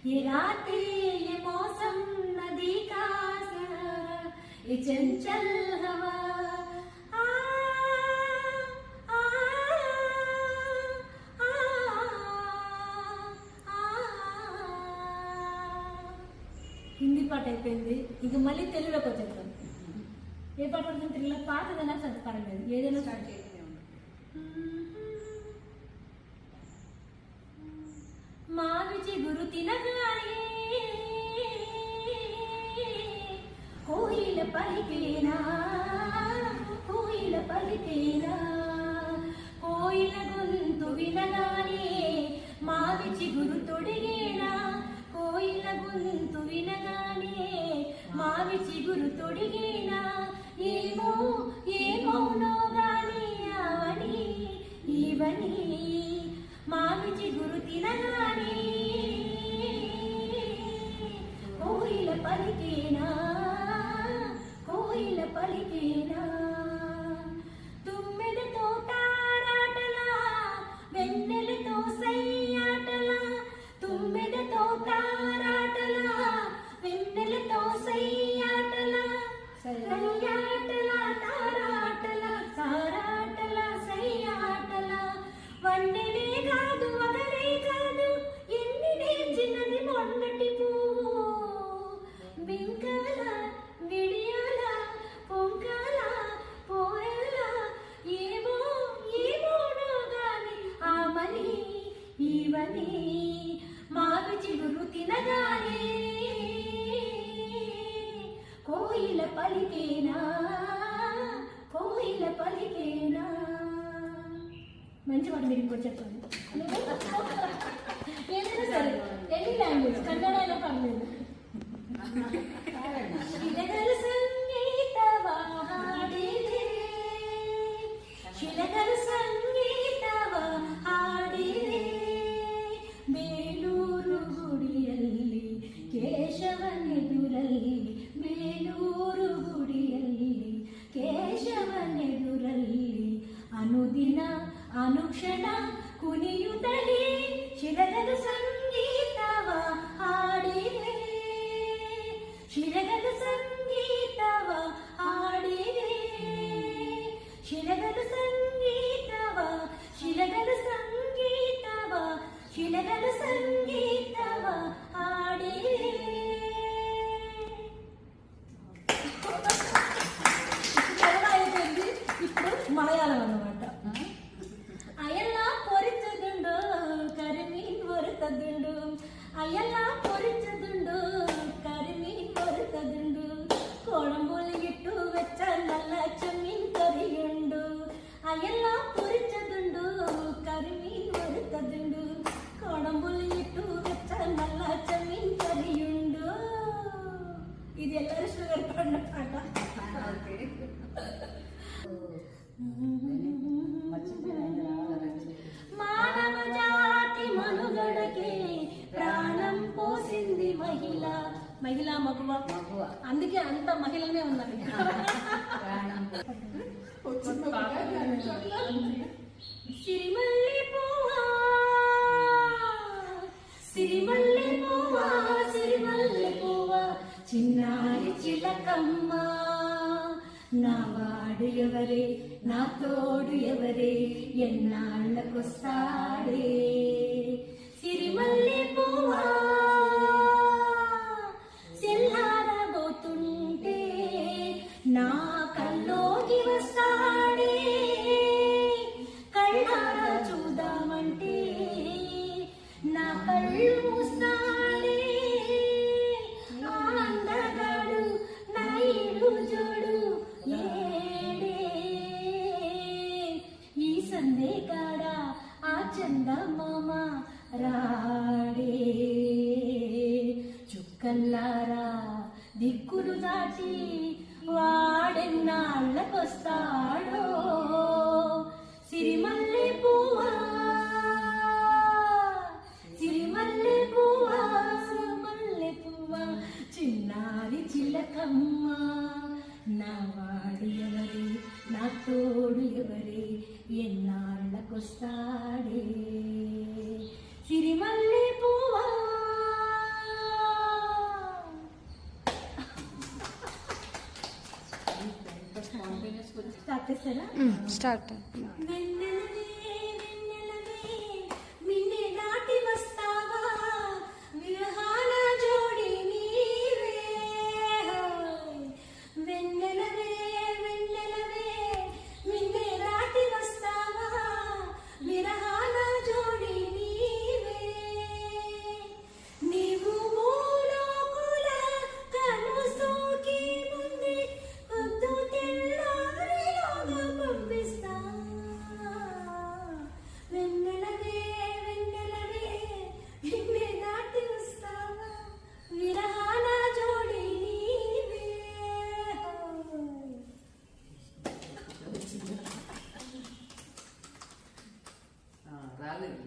ये रातें ये मौसम नदी का सहारा ये चंचल हवा హిందీ పాట అయిపోయింది. ఇంక మళ్ళీ తెలుగులోకి వచ్చేద్దాం. ఏ పాట పడుతుంది తెలుగులో? పాటదైనా పర్లేదు, ఏదైనా స్టార్ట్ చేయండి. మావిచి గురు తినగానే కోయిల పలికేనా, కోయిల పలికేనా, కోయిల గొంతు వినగానే మావిచి గురు తొడిగేనా, కోయిల గొంతు వినగానే మావిచి గురు తొడిగేనా, ఏమో ఏమౌనో గాని అవని ఇవని మావిచి గురు తినగానే కోయిల పలికేనా, కోయిల పలికేనా, తుమ్మెదతో తారాటలా వెన్నెలతో సయ్యాటలా, తుమ్మెదతో తారాటలా వెన్నెలతో సయ్యాటలా, సయ్యాటలా తారాటలా తారాటలా సయ్యాటలా, వన్నెలే కాదు వగలే కాదు ఎన్ని నేర్చినది మొన్నటి పువ్వు, బింకాల విడియాల పొంకాల పోరెల్ల ఏమో ఏమోనో గాని ఆమని ఇవని మావిచి గురు తినగానే కోయిల పలికేనా, కోయిల పలికేనా. మంచి మాట మీరు ఇంకోటి చెప్పండి. ఏదైనా సరే ఎనీ లాంగ్వేజ్, కన్నడ అయినా పర్లేదు. ಶಿಲಗರ ಸಂಗೀತವ ಹಾಡಿದೆ, ಶಿಲಗರ ಸಂಗೀತವ ಹಾಡಿದೆ, ಬೇಲೂರು ಗುಡಿಯಲ್ಲಿ ಕೇಶವನೆದುರಲ್ಲಿ, ಬೇಲೂರು ಗುಡಿಯಲ್ಲಿ ಕೇಶವನೆದುರಲ್ಲಿ ಅನುದಿನ ಅನುಕ್ಷಣ ಕುಣಿಯುತ್ತಲೇ ಶಿಲಗರ ಸಂಗೀತವ ಹಾಡಿದೆ, ಶಿಲಗರ ಸಂಗೀತವ ಹಾಡಿದೆ, ಶಿಲಗರ ಸಂಗೀತವ, ಶಿಲಗರ ಸಂಗೀತವ, ಶಿಲಗರ ಸಂಗೀತವ ಹಾಡಿದೆ. ఇప్పుడు మలయాళం అన్నమాట. అయ్యల్లా పొరిచదుండు కరిమీన్ వరుతదుండు, అయ్యల్లా పొరిచదుండు కరిమీన్ వరుతదుండు, కోళంబోలు ఇట్టు వెచ్చ నల్ల చెమ్మీన్ కరియుండు, అయ్యల్లా పొరిచదుండు కరిమీన్ వరుతదుండు, కోళంబోలు ఇట్టు వెచ్చ నల్ల చెమ్మీన్ కరియుండు. ఇది ఎల్లరి షుగర్ పడిన పాట. మానవ జాతి మనుగడకే ప్రాణం పోసింది మహిళ, మహిళా మగువ, అందుకే అంత మహిళనే ఉన్నది. సిరిమల్లి పువ్వా, సిరిమల్లి పువ్వా, సిరిమల్లి పువ్వా, చిన్నారి చిలకమ్మ, నా వాడు ఎవరే, నా తోడు ఎవరే, ఎన్నాళ్ళకొస్తాడే, సిరిమల్లి పువ్వా, సెల్లారబోతుంటే నా కల్లోకి వస్తాడే, కళ్ళారా చూద్దామంటే నా కళ్ళు మూస్తాడే, ఆనందగాడు నా ఈడు జోడు ఏడే, ఈ సందే కాడ ఆ చందమామ రాడే, చుక్కల్లారా దిక్కులు దాటి వాడెన్నాళ్ళకొస్తాడో, సిరిమల్లె పువ్వా, సిరిమల్లె పువ్వా, సిరిమల్లె పువ్వా, చిన్నారి చిలకమ్మ, నా వాడు ఎవరే, నా తోడు ఎవరే, ఎన్నాళ్ళకొస్తాడే, సిరిమల్లె పువ్వా. చేసేనా? స్టార్ట్. వెన్నెలవే వెన్నెలవే మిన్నే దాటి వస్తావా విరహాల జోడి నీవే వెన్నెలవే వెన్నెలవే మిన్నే దాటి వస్తావా విరహాల జోడి నీవే నీవు మూలోకుల కను సోకి ముందే పొద్దు తెల్లారిలోగా పంపిస్తా వెన్నెలవే వెన్నెలవే నిన్నే దాటి వస్తావా విరహాల జోడి నీవే రాలేదు